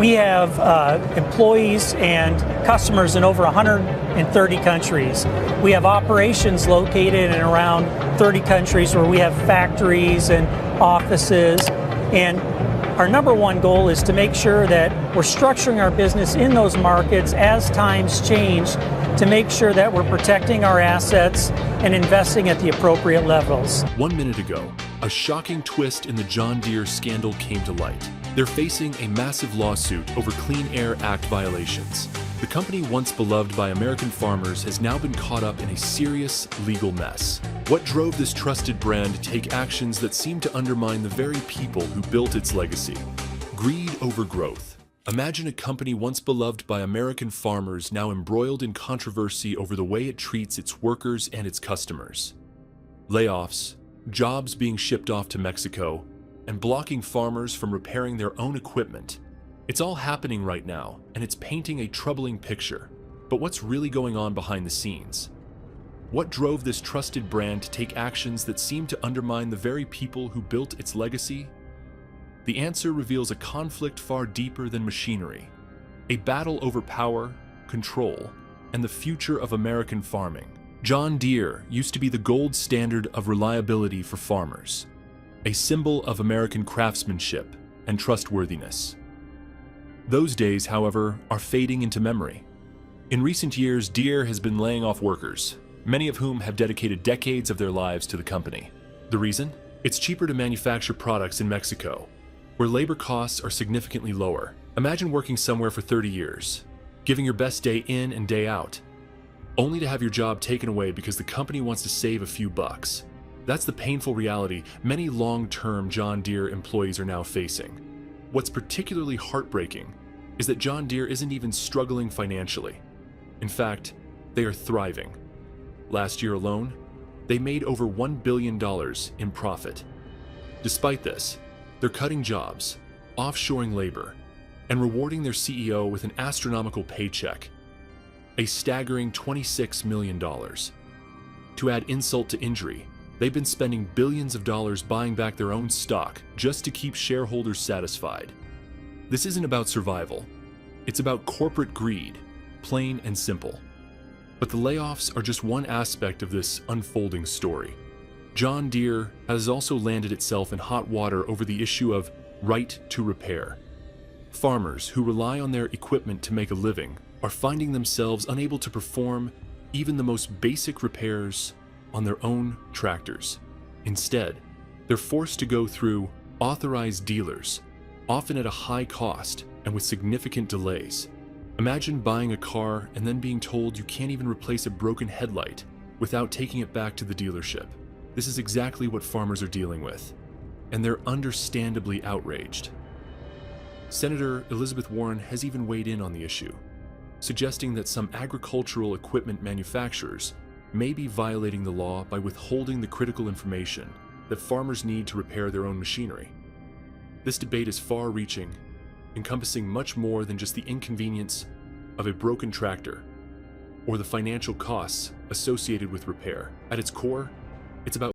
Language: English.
We have employees and customers in over 130 countries. We have operations located in around 30 countries where we have factories and offices. And our number one goal is to make sure that we're structuring our business in those markets as times change to make sure that we're protecting our assets and investing at the appropriate levels. 1 minute ago, a shocking twist in the John Deere scandal came to light. They're facing a massive lawsuit over Clean Air Act violations. The company once beloved by American farmers has now been caught up in a serious legal mess. What drove this trusted brand to take actions that seem to undermine the very people who built its legacy? Greed over growth. Imagine a company once beloved by American farmers now embroiled in controversy over the way it treats its workers and its customers. Layoffs, jobs being shipped off to Mexico, and blocking farmers from repairing their own equipment. It's all happening right now, and it's painting a troubling picture. But what's really going on behind the scenes? What drove this trusted brand to take actions that seem to undermine the very people who built its legacy? The answer reveals a conflict far deeper than machinery, a battle over power, control, and the future of American farming. John Deere used to be the gold standard of reliability for farmers, a symbol of American craftsmanship and trustworthiness. Those days, however, are fading into memory. In recent years, Deere has been laying off workers, many of whom have dedicated decades of their lives to the company. The reason? It's cheaper to manufacture products in Mexico, where labor costs are significantly lower. Imagine working somewhere for 30 years, giving your best day in and day out, only to have your job taken away because the company wants to save a few bucks. That's the painful reality many long-term John Deere employees are now facing. What's particularly heartbreaking is that John Deere isn't even struggling financially. In fact, they are thriving. Last year alone, they made over $1 billion in profit. Despite this, they're cutting jobs, offshoring labor, and rewarding their CEO with an astronomical paycheck, a staggering $26 million. To add insult to injury, they've been spending billions of dollars buying back their own stock just to keep shareholders satisfied. This isn't about survival. It's about corporate greed, plain and simple. But the layoffs are just one aspect of this unfolding story. John Deere has also landed itself in hot water over the issue of right to repair. Farmers who rely on their equipment to make a living are finding themselves unable to perform even the most basic repairs on their own tractors. Instead, they're forced to go through authorized dealers, often at a high cost and with significant delays. Imagine buying a car and then being told you can't even replace a broken headlight without taking it back to the dealership. This is exactly what farmers are dealing with, and they're understandably outraged. Senator Elizabeth Warren has even weighed in on the issue, suggesting that some agricultural equipment manufacturers may be violating the law by withholding the critical information that farmers need to repair their own machinery. This debate is far-reaching, encompassing much more than just the inconvenience of a broken tractor or the financial costs associated with repair. At its core, it's about